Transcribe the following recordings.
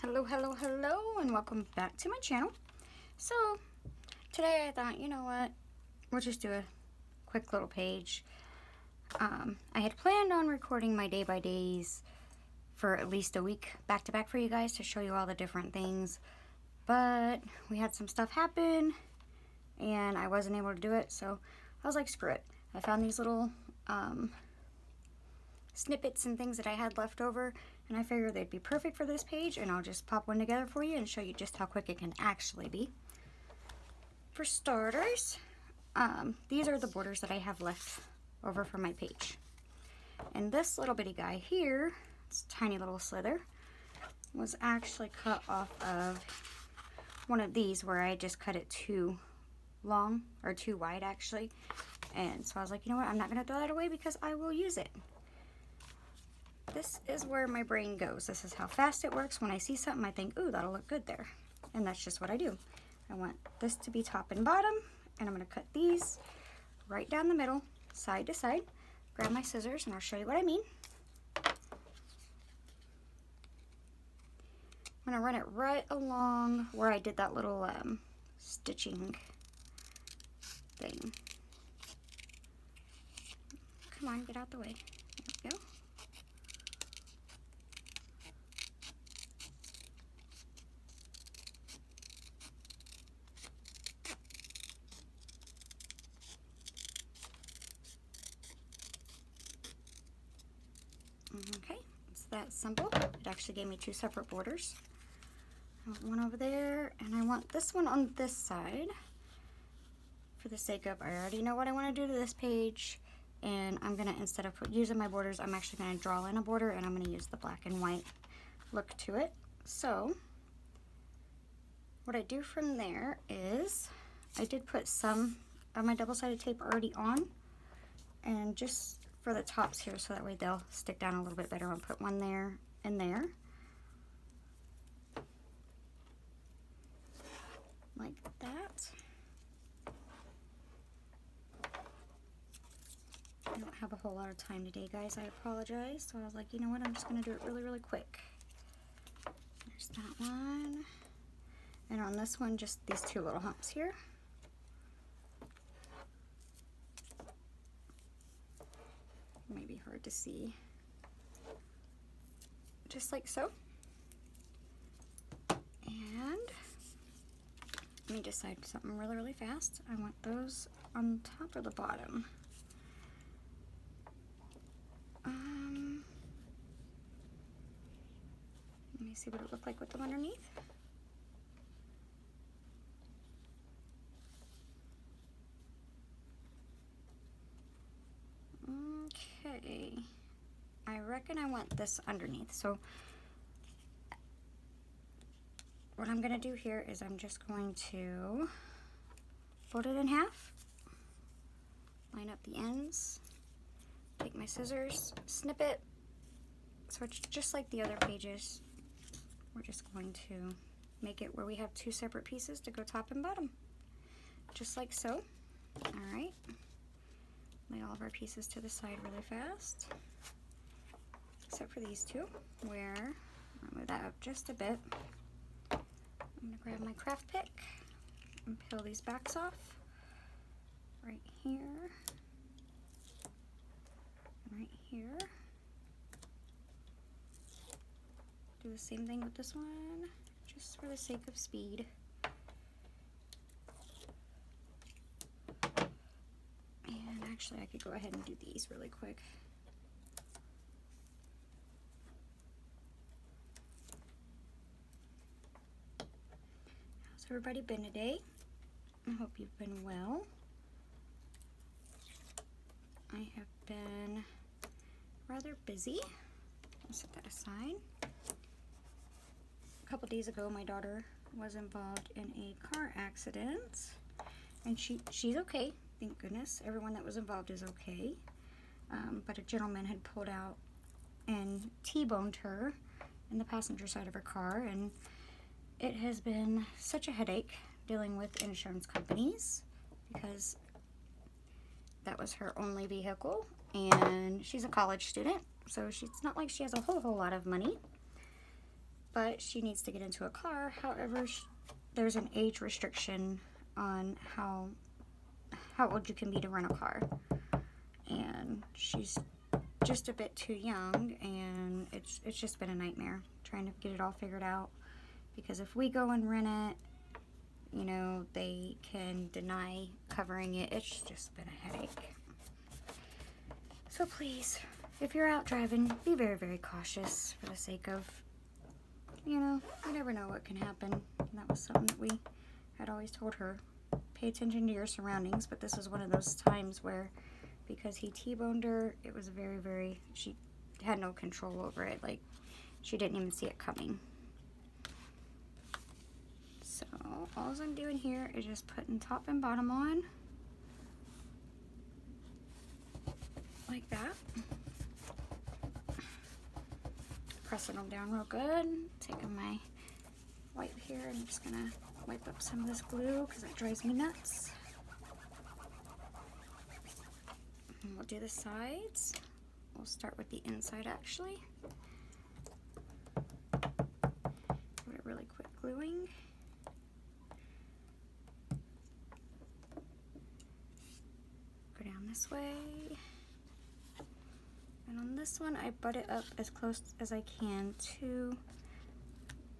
Hello, and welcome back to my channel. So, today I thought, you know what, we'll just do a quick little page. I had planned on recording my day-by-days for at least a week back-to-back for you guys to show you all the different things, but we had some stuff happen, and I wasn't able to do it, so I was like, screw it. I found these little snippets and things that I had left over, and I figured they'd be perfect for this page, and I'll just pop one together for you and show you just how quick it can actually be. For starters, these are the borders that I have left over for my page. And this little bitty guy here, this tiny little slither, was actually cut off of one of these where I just cut it too long, or too wide actually. And so I was like, you know what, I'm not going to throw that away because I will use it. This is where my brain goes. This is how fast it works. When I see something, I think, ooh, that'll look good there. And that's just what I do. I want this to be top and bottom, and I'm going to cut these right down the middle, side to side. Grab my scissors, and I'll show you what I mean. I'm going to run it right along where I did that little stitching thing. Come on, get out the way. There we go. Okay, it's that simple. It actually gave me two separate borders. I want one over there, and I want this one on this side. For the sake of, I already know what I want to do to this page, and I'm going to, instead of using my borders, I'm actually going to draw in a border, and I'm going to use the black and white look to it. So, what I do from there is, I did put some of my double-sided tape already on, and just for the tops here, so that way they'll stick down a little bit better. I'll put one there and there, like that. I don't have a whole lot of time today, guys. I apologize. So I was like, you know what? I'm just going to do it really, really quick. There's that one. And on this one, just these two little humps here. Maybe hard to see. Just like so. And let me decide something really, really fast. I want those on top or the bottom. Let me see what it looked like with them underneath. Okay, I reckon I want this underneath. So what I'm gonna do here is I'm just going to fold it in half, line up the ends, take my scissors, snip it. So it's just like the other pages. We're just going to make it where we have two separate pieces to go top and bottom, just like so. All right. Lay all of our pieces to the side really fast, except for these two, where I'll move that up just a bit. I'm going to grab my craft pick and peel these backs off right here and right here. Do the same thing with this one, just for the sake of speed. And actually, I could go ahead and do these really quick. How's everybody been today? I hope you've been well. I have been rather busy. I'll set that aside. A couple days ago, my daughter was involved in a car accident, and she's okay. Thank goodness. Everyone that was involved is okay. But a gentleman had pulled out and T-boned her in the passenger side of her car, and it has been such a headache dealing with insurance companies because that was her only vehicle, and she's a college student, so it's not like she has a whole lot of money. but she needs to get into a car. However, there's an age restriction on how old you can be to rent a car, and she's just a bit too young, and it's just been a nightmare trying to get it all figured out, because if we go and rent it, you know, they can deny covering it. It's just been a headache. So please, if you're out driving, be very, very cautious for the sake of, you know, you never know what can happen. And that was something that we had always told her. Pay attention to your surroundings, but this was one of those times where, because he T-boned her, it was very, very, she had no control over it. Like, she didn't even see it coming. So, all I'm doing here is just putting top and bottom on. Like that. Pressing them down real good. Taking my wipe here, and I'm just gonna wipe up some of this glue because it drives me nuts. And we'll do the sides. We'll start with the inside actually. Give it a really quick gluing. Go down this way. And on this one, I butt it up as close as I can to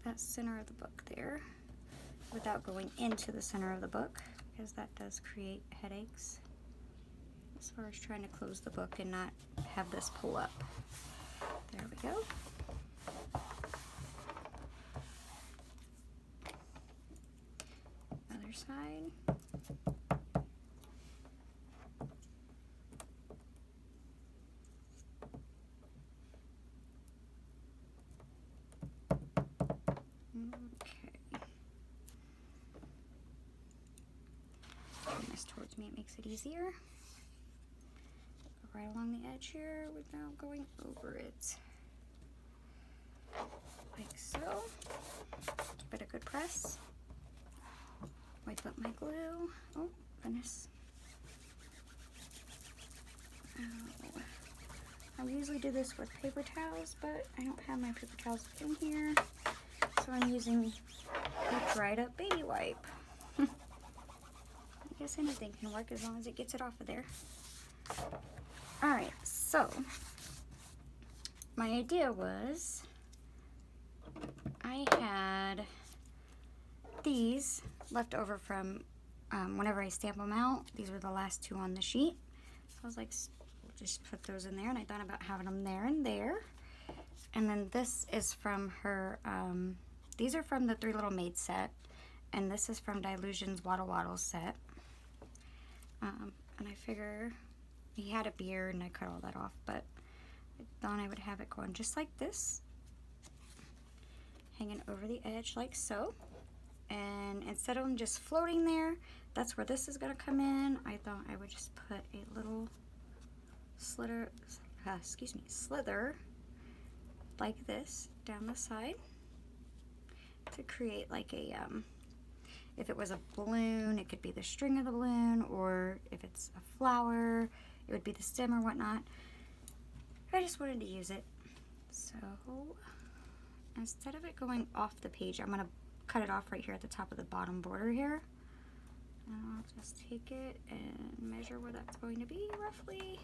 that center of the book there, without going into the center of the book, because that does create headaches as far as trying to close the book and not have this pull up. There we go. Other side. Towards me, it makes it easier. Go right along the edge here without going over it. Like so. Give it a good press. Wipe up my glue. Oh, goodness. Oh. I usually do this with paper towels, but I don't have my paper towels in here. So I'm using a dried up baby wipe. I guess anything can work as long as it gets it off of there. Alright, so my idea was I had these left over from whenever I stamp them out. These were the last two on the sheet. So I was like, we'll just put those in there, and I thought about having them there and there. And then this is from her, these are from the Three Little Maids set, and this is from Dylusions Waddle Waddle set. And I figure he had a beard and I cut all that off, but I thought I would have it going just like this, hanging over the edge like so. And instead of them just floating there, that's where this is going to come in. I thought I would just put a little slither like this down the side to create like a if it was a balloon, it could be the string of the balloon, or if it's a flower, it would be the stem or whatnot. I just wanted to use it. So instead of it going off the page, I'm gonna cut it off right here at the top of the bottom border here. And I'll just take it and measure where that's going to be roughly.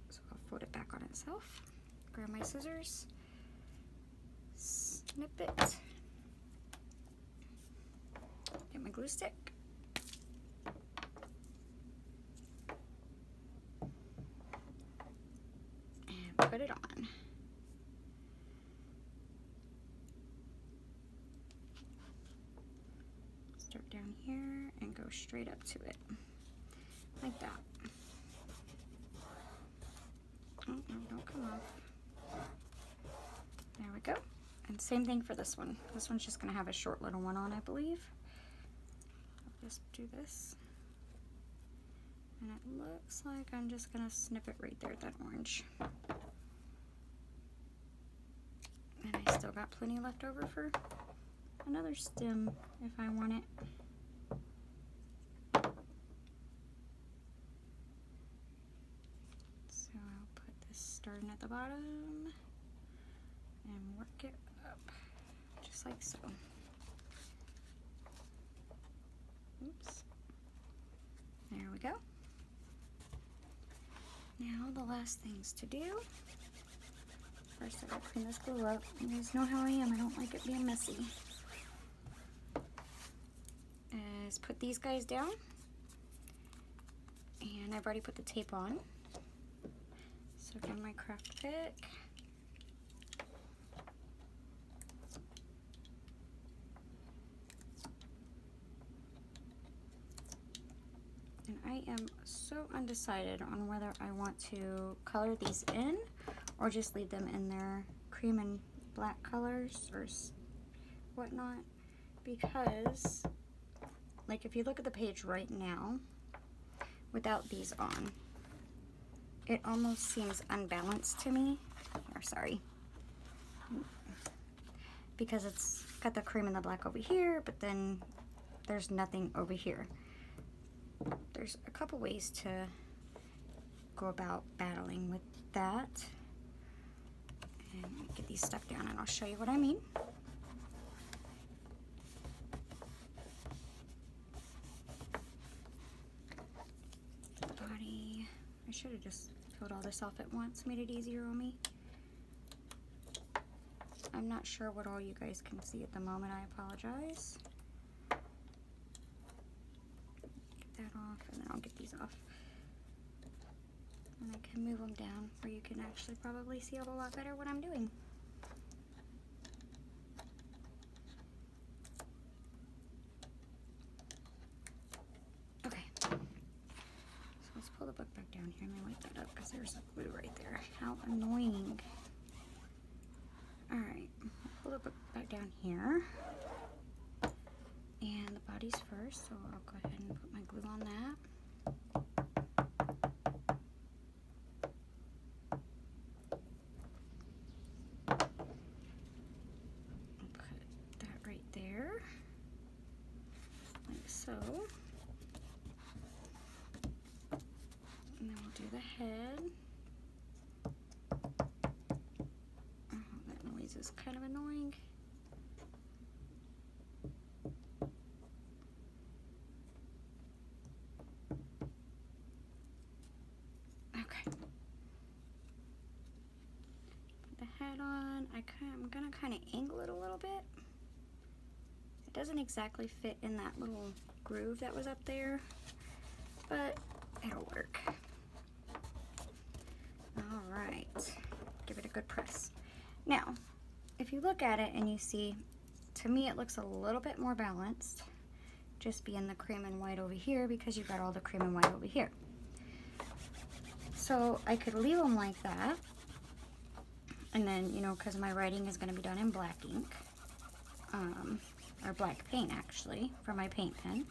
So I'll fold it back on itself. Grab my scissors, snip it. Get my glue stick. And put it on. Start down here and go straight up to it. Like that. Oh, no, don't come off. There we go. And same thing for this one. This one's just going to have a short little one on, I believe. Just do this, and it looks like I'm just gonna snip it right there at that orange, and I still got plenty left over for another stem if I want it. So I'll put this starting at the bottom and work it up just like so. Oops. There we go. Now the last things to do. First, I gotta clean this glue up. You guys know how I am. I don't like it being messy. Is put these guys down. And I've already put the tape on. So again, my craft pick. And I am so undecided on whether I want to color these in or just leave them in their cream and black colors or whatnot, because like if you look at the page right now without these on, it almost seems unbalanced to me. Or sorry, because it's got the cream and the black over here, but then there's nothing over here. There's a couple ways to go about battling with that. And let me get these stuck down and I'll show you what I mean. Body, I should have just filled all this off at once, made it easier on me. I'm not sure what all you guys can see at the moment, I apologize. That off, and then I'll get these off, and I can move them down where you can actually probably see a whole lot better what I'm doing. Okay, so let's pull the book back down here. Let me wipe that up because there's a glue right there. How annoying. Alright, pull the book back down here. And the body's first, so I'll go ahead and put my glue on that. I'll put that right there, like so. And then we'll do the head. Oh, that noise is kind of annoying. I'm gonna kind of angle it a little bit. It doesn't exactly fit in that little groove that was up there, but it'll work. All right, give it a good press. Now, if you look at it and you see, to me it looks a little bit more balanced, just being the cream and white over here because you've got all the cream and white over here. So I could leave them like that. And then, you know, because my writing is going to be done in black ink, or black paint actually, for my paint pen.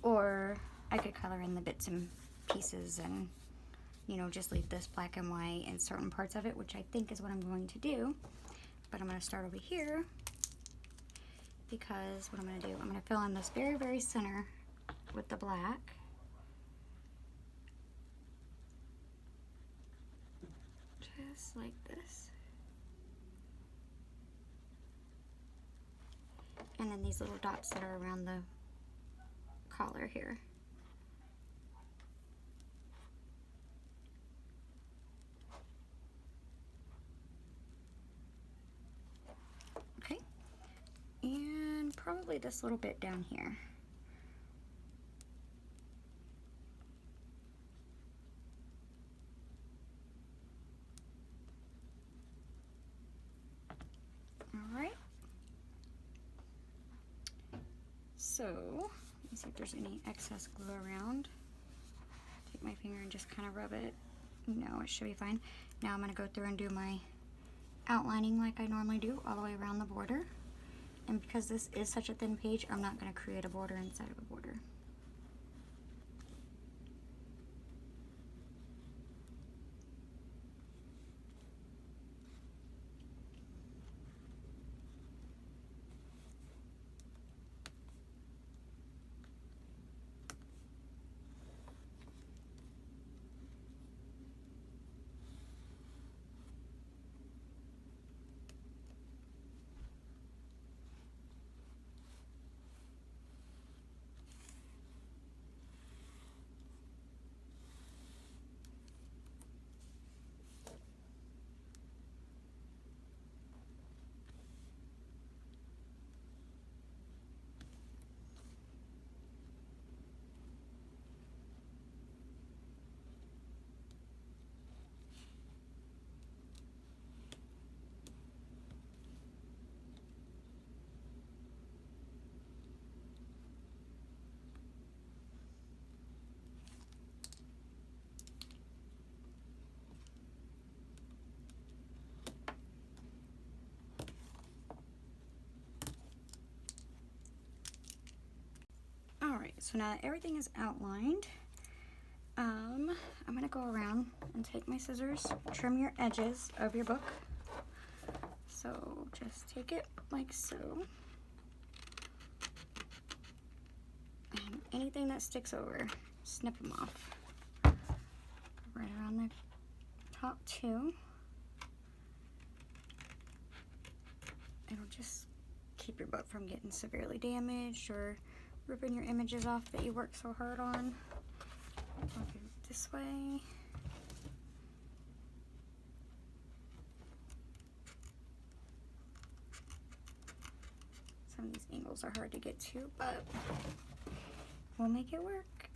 Or I could color in the bits and pieces and, you know, just leave this black and white in certain parts of it, which I think is what I'm going to do. But I'm going to start over here, because what I'm going to do, I'm going to fill in this very, very center with the black. Just like this. And then these little dots that are around the collar here. Okay. And probably this little bit down here. So, let me see if there's any excess glue around. Take my finger and just kind of rub it. No, it should be fine. Now I'm going to go through and do my outlining like I normally do, all the way around the border. And because this is such a thin page, I'm not going to create a border inside of a border. So now that everything is outlined, I'm gonna go around and take my scissors, trim your edges of your book. So just take it like so. And anything that sticks over, snip them off. Right around the top too. It'll just keep your book from getting severely damaged or ripping your images off that you worked so hard on. I'll do it this way. Some of these angles are hard to get to, but we'll make it work.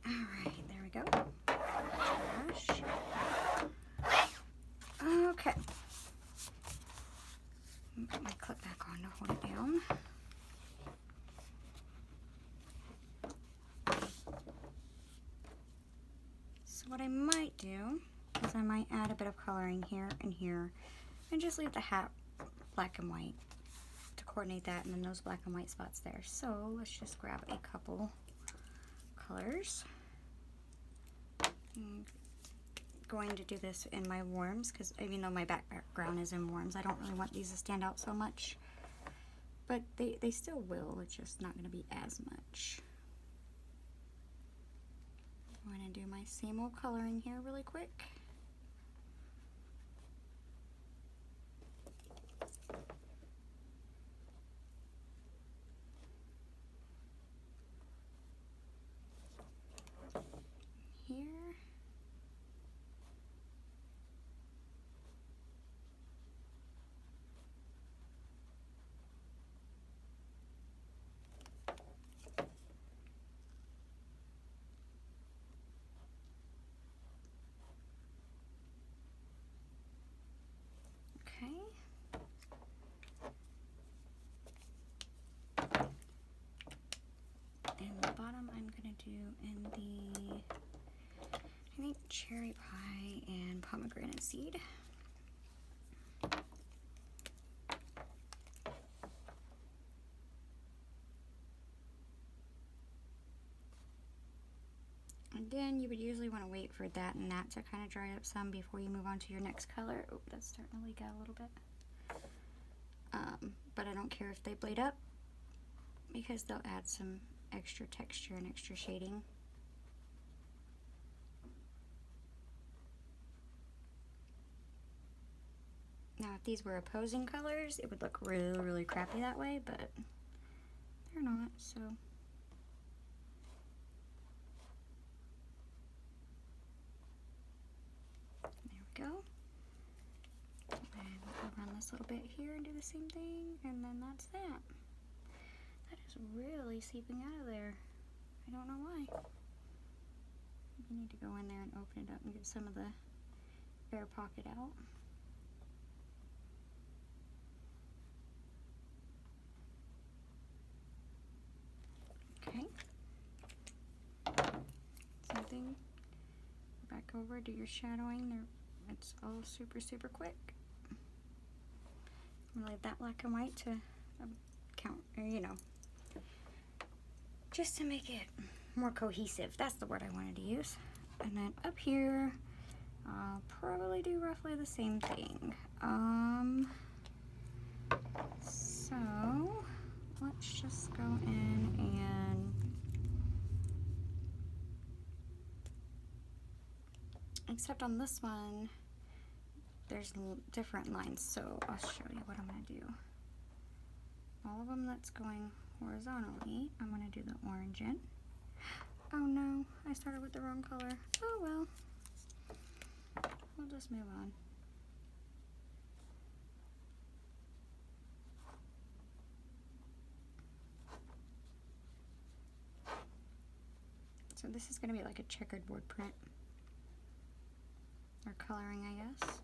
All right, there we go. Gosh. Okay. Put my clip back on to hold it down. So what I might do is I might add a bit of coloring here and here and just leave the hat black and white to coordinate that, and then those black and white spots there. So let's just grab a couple colors. I'm going to do this in my warms because even though my background is in warms, I don't really want these to stand out so much, but they still will. It's just not going to be as much. I'm going to do my same old coloring here really quick. Here. Okay. And the bottom I'm going to do in the, I think, cherry pie and pomegranate seed. Again, you would usually want to wait for that and that to kind of dry up some before you move on to your next color. Oh, that's starting to leak out a little bit. But I don't care if they blade up because they'll add some extra texture and extra shading. Now, if these were opposing colors, it would look really, really crappy that way, but they're not, so. There we go. And we'll run this little bit here and do the same thing, and then that's that. That is really seeping out of there. I don't know why. You need to go in there and open it up and get some of the air pocket out. Okay. Same thing. Back over, do your shadowing. There, it's all super, super quick. I'm gonna leave that black and white to count, or you know, just to make it more cohesive. That's the word I wanted to use. And then up here, I'll probably do roughly the same thing. So let's just go in and except on this one, there's different lines, so I'll show you what I'm going to do. All of them that's going horizontally, I'm going to do the orange in. Oh no, I started with the wrong color. Oh well. We'll just move on. So this is going to be like a checkered board print. Or coloring, I guess.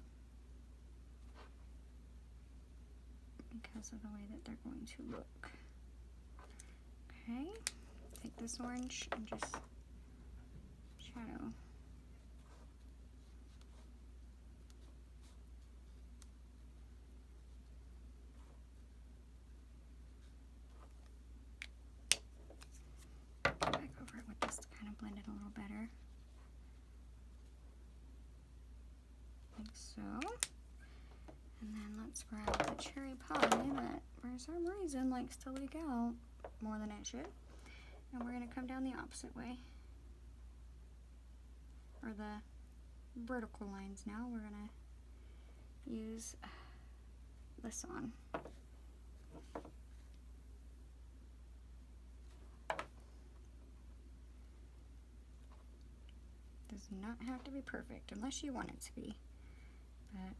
Because of the way that they're going to look. Okay, take this orange and just shadow. So, and then let's grab the cherry pie that for some reason likes to leak out more than it should. And we're going to come down the opposite way. Or the vertical lines now. We're going to use this one. Does not have to be perfect unless you want it to be. But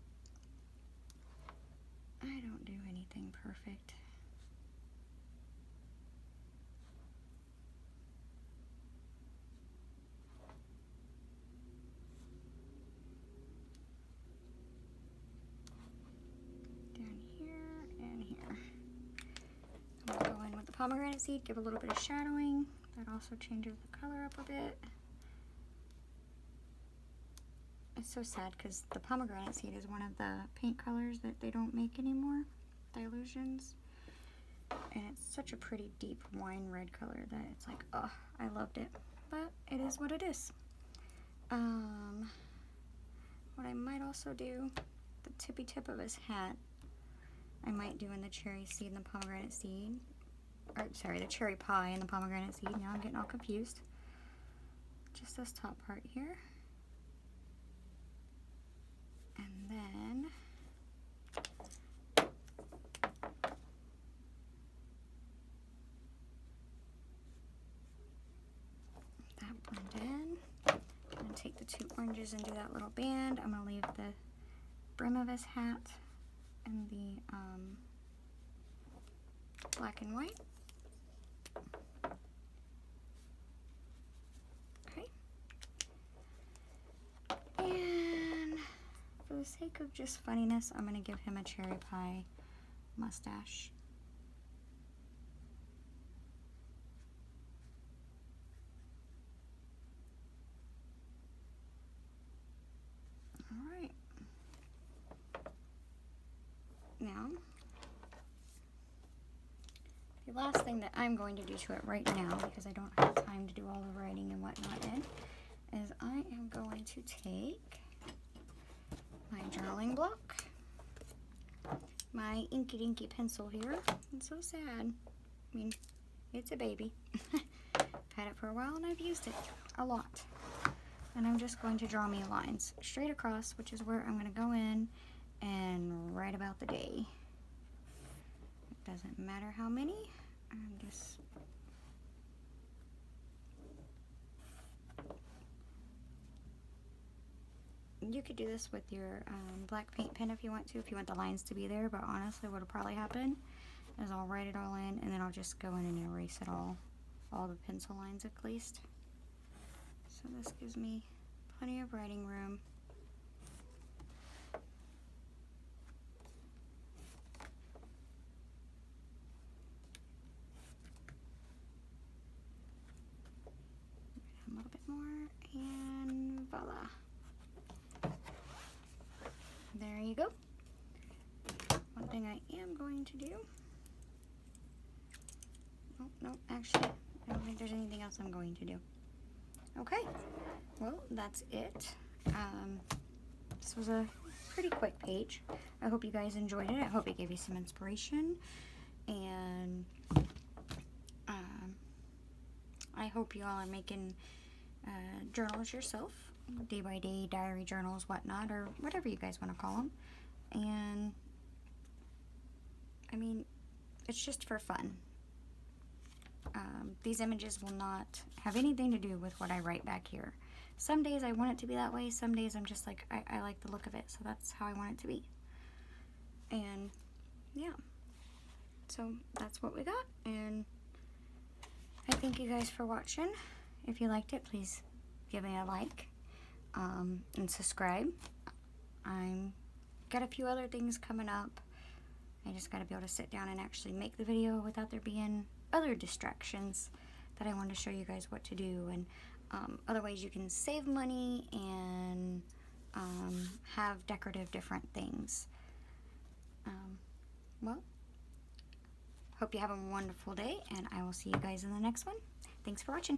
I don't do anything perfect. Down here and here. I'm going to go in with the pomegranate seed, give a little bit of shadowing. That also changes the color up a bit. It's so sad because the pomegranate seed is one of the paint colors that they don't make anymore, Dylusions. And it's such a pretty deep wine red color that it's like, oh, I loved it. But it is what it is. What I might also do, the tippy tip of his hat, I might do in the cherry seed and the pomegranate seed. Or, sorry, the cherry pie and the pomegranate seed. Now I'm getting all confused. Just this top part here. And then that blend in. I'm going to take the 2 oranges and do that little band. I'm going to leave the brim of his hat and the black and white. Okay. And for the sake of just funniness, I'm going to give him a cherry pie mustache. Alright. Now, the last thing that I'm going to do to it right now, because I don't have time to do all the writing and whatnot in, is I am going to take my journaling block, my inky dinky pencil here. It's so sad. I mean, it's a baby. I've had it for a while and I've used it a lot. And I'm just going to draw me lines straight across, which is where I'm going to go in and write about the day. It doesn't matter how many. I'm just you could do this with your black paint pen if you want to, if you want the lines to be there, but honestly what will probably happen is I'll write it all in and then I'll just go in and erase it all the pencil lines at least. So this gives me plenty of writing room. A little bit more and voila. There you go. One thing I am going to do. Oh, no, actually, I don't think there's anything else I'm going to do. Okay, well, that's it. This was a pretty quick page. I hope you guys enjoyed it. I hope it gave you some inspiration. And I hope you all are making journals yourself. Day-by-day diary journals, whatnot, or whatever you guys want to call them. And I mean, it's just for fun. These images will not have anything to do with what I write back here. Some days I want it to be that way, some days I'm just like, I like the look of it, so that's how I want it to be. And yeah, so that's what we got, and I thank you guys for watching. If you liked it, please give me a like. And subscribe. I'm got a few other things coming up. I just got to be able to sit down and actually make the video without there being other distractions that I want to show you guys what to do, and other ways you can save money and have decorative different things. Well, hope you have a wonderful day, and I will see you guys in the next one. Thanks for watching.